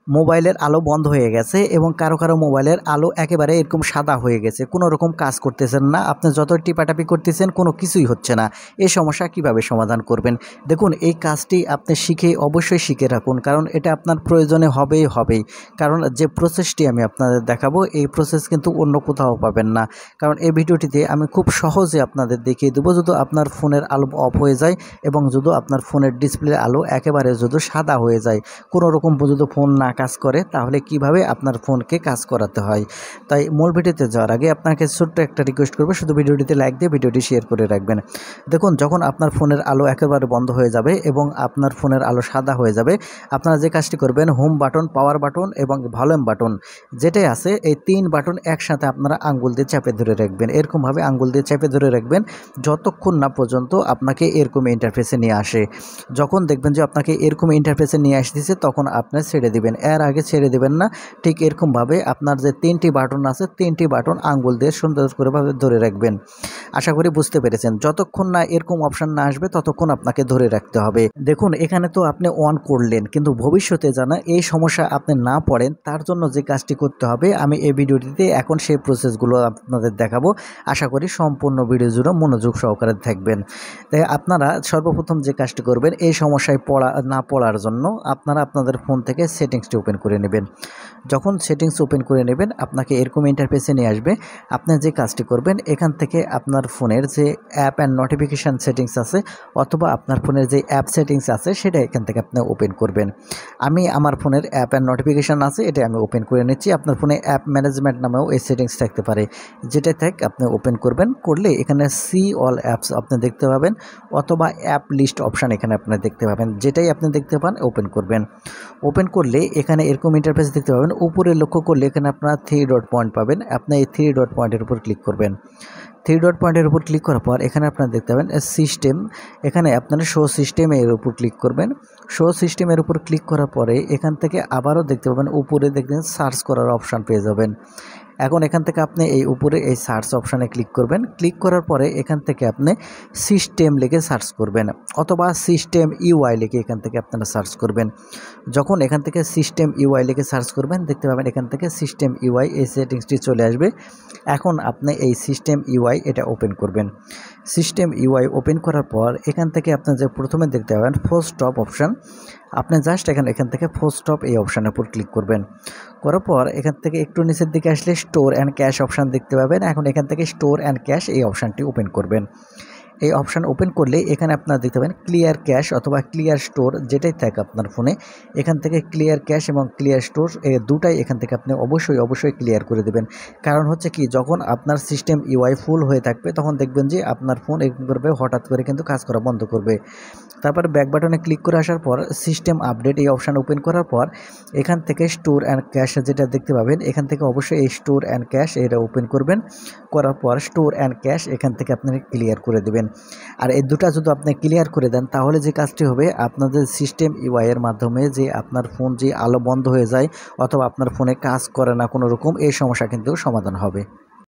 মোবাইলের আলো বন্ধ হয়ে গেছে এবং কারো মোবাইলের আলো একেবারে এরকম সাদা হয়ে গেছে, কোনো রকম কাজ করতেছেন না, আপনি যত টিপাটাপি করতেছেন কোনো কিছুই হচ্ছে না। এই সমস্যা কিভাবে সমাধান করবেন? দেখুন, এই কাজটি আপনি অবশ্যই শিখে রাখুন, কারণ এটা আপনার প্রয়োজনে হবেই। কারণ যে প্রসেসটি আমি আপনাদের দেখাবো, এই প্রসেস কিন্তু অন্য কোথাও পাবেন না। কারণ এই ভিডিওটিতে আমি খুব সহজে আপনাদের দেখিয়ে দেবো। যদি আপনার ফোনের আলো অফ হয়ে যায় এবং যদি আপনার ফোনের ডিসপ্লে আলো একেবারে যদি সাদা হয়ে যায়, কোনো রকম যদি ফোন না কাজ করে, তাহলে কিভাবে আপনার ফোনকে কাজ করাতে হয়। তাই মূল ভিডিওতে যাওয়ার আগে আপনাকে ছোট্ট একটা রিকোয়েস্ট করবো, শুধু ভিডিওটিতে লাইক দিয়ে ভিডিওটি শেয়ার করে রাখবেন। দেখুন, যখন আপনার ফোনের আলো একেবারে বন্ধ হয়ে যাবে এবং আপনার ফোনের আলো সাদা হয়ে যাবে, আপনারা যে কাজটি করবেন, হোম বাটন, পাওয়ার বাটন এবং ভলিউম বাটন যেটাই আছে, এই 3 বাটন একসাথে আপনারা আঙ্গুল দিয়ে চেপে ধরে রাখবেন। এরকমভাবে আঙ্গুল দিয়ে চেপে ধরে রাখবেন যতক্ষণ না পর্যন্ত আপনাকে এরকম ইন্টারফেসে নিয়ে আসে। যখন দেখবেন যে আপনাকে এরকম ইন্টারফেসে নিয়ে আসতেছে, তখন আপনি ছেড়ে দিবেন। এর আগে ছেড়ে দিবেন না। ঠিক এরকমভাবে আপনার যে 3টি বাটন আছে, 3টি বাটন আঙ্গুল দিয়ে সুন্দর করে ধরে রাখবেন। আশা করি বুঝতে পেরেছেন। যতক্ষণ না এরকম অপশান না আসবে ততক্ষণ আপনাকে ধরে রাখতে হবে। দেখুন, এখানে তো আপনি অন করলেন, কিন্তু ভবিষ্যতে যেন এই সমস্যা আপনি না পড়েন, তার জন্য যে কাজটি করতে হবে, আমি এই ভিডিওটিতে এখন সেই প্রসেসগুলো আপনাদের দেখাবো। আশা করি সম্পূর্ণ ভিডিও জুড়ে মনোযোগ সহকারে থাকবেন। তাই আপনারা সর্বপ্রথম যে কাজটি করবেন, এই সমস্যায় না পড়ার জন্য আপনারা আপনাদের ফোন থেকে সেটিংসটি ওপেন করে নেবেন। যখন সেটিংস ওপেন করে নেবেন, আপনাকে এরকম ইন্টারফেসে নিয়ে আসবে। আপনি যে কাজটি করবেন, এখান থেকে আপনার ফোনের যে অ্যাপ অ্যান্ড নোটিফিকেশান সেটিংস আছে, অথবা আপনার ফোনের যে অ্যাপ সেটিংস আছে, সেটা এখান থেকে আপনি ওপেন করবেন। আমি আমার ফোনের অ্যাপ অ্যান্ড নোটিফিকেশান আছে, এটা আমি ওপেন করে নিচ্ছি। আপনার ফোনে অ্যাপ ম্যানেজমেন্ট নামেও এই সেটিংস থাকতে পারে, যেটা থেকে আপনি ওপেন করবেন। করলে এখানে সি অল অ্যাপস আপনি দেখতে পাবেন, অথবা অ্যাপ লিস্ট অপশান এখানে আপনি দেখতে পাবেন। যেটাই আপনি দেখতে পান ওপেন করবেন। ওপেন করলে এখানে এরকম ইন্টারফেস দেখতে পাবেন। উপরে লক্ষ্য করলে এখানে আপনারা 3 ডট পয়েন্ট পাবেন। আপনি এই 3 ডট পয়েন্টের উপর ক্লিক করবেন। 3 ডট পয়েন্টের উপর ক্লিক করার পর এখানে আপনারা দেখতে পাবেন সিস্টেম। এখানে আপনারা শো সিস্টেমের উপর ক্লিক করবেন। শো সিস্টেমের উপর ক্লিক করার পরে এখান থেকে আবারও দেখতে পাবেন, উপরে দেখবেন সার্চ করার অপশান পেয়ে যাবেন। এখন এখান থেকে আপনি এই উপরে এই সার্চ অপশানে ক্লিক করবেন। ক্লিক করার পরে এখান থেকে আপনি সিস্টেম লিখে সার্চ করবেন, অথবা সিস্টেম ইউআই লিখে এখান থেকে আপনারা সার্চ করবেন। যখন এখান থেকে সিস্টেম ইউআই লিখে সার্চ করবেন, দেখতে পাবেন এখান থেকে সিস্টেম ইউআই এই সেটিংসটি চলে আসবে। এখন আপনি এই সিস্টেম ইউআই এটা ওপেন করবেন। সিস্টেম ইউআই ওপেন করার পর এখান থেকে আপনি যে প্রথমে দেখতে পাবেন ফোর্স স্টপ অপশান, আপনি জাস্ট এখান থেকে ফোর্স স্টপ এই অপশানের উপর ক্লিক করবেন। করার পর এখান থেকে একটু নিচের দিকে আসলে স্টোর অ্যান্ড ক্যাশ অপশান দেখতে পাবেন। এখন এখান থেকে স্টোর অ্যান্ড ক্যাশ এই অপশানটি ওপেন করবেন। এই অপশান ওপেন করলে এখানে আপনারা দেখতে পাবেন ক্লিয়ার ক্যাশ অথবা ক্লিয়ার স্টোর, যেটাই থাকে আপনার ফোনে, এখান থেকে ক্লিয়ার ক্যাশ এবং ক্লিয়ার স্টোর এই দুটাই এখান থেকে আপনি অবশ্যই ক্লিয়ার করে দেবেন। কারণ হচ্ছে কি, যখন আপনার সিস্টেম ইউআই ফুল হয়ে থাকবে, তখন দেখবেন যে আপনার ফোন এরকম করবে, হঠাৎ করে কিন্তু কাজ করা বন্ধ করবে। তারপর ব্যাক বাটনে ক্লিক করে আসার পর সিস্টেম আপডেট এই অপশান ওপেন করার পর এখান থেকে স্টোর অ্যান্ড ক্যাশ যেটা দেখতে পাবেন, এখান থেকে অবশ্যই এই স্টোর অ্যান্ড ক্যাশ এটা ওপেন করবেন। করার পর স্টোর অ্যান্ড ক্যাশ এখান থেকে আপনি ক্লিয়ার করে দেবেন। আর এই দুটা যদি আপনি ক্লিয়ার করে দেন, তাহলে যে কাজটি হবে, আপনাদের সিস্টেম ইউআই এর মাধ্যমে যে আপনার ফোন যে আলো বন্ধ হয়ে যায় অথবা আপনার ফোনে কাজ করে না কোনো রকম, এই সমস্যা কিন্তু সমাধান হবে।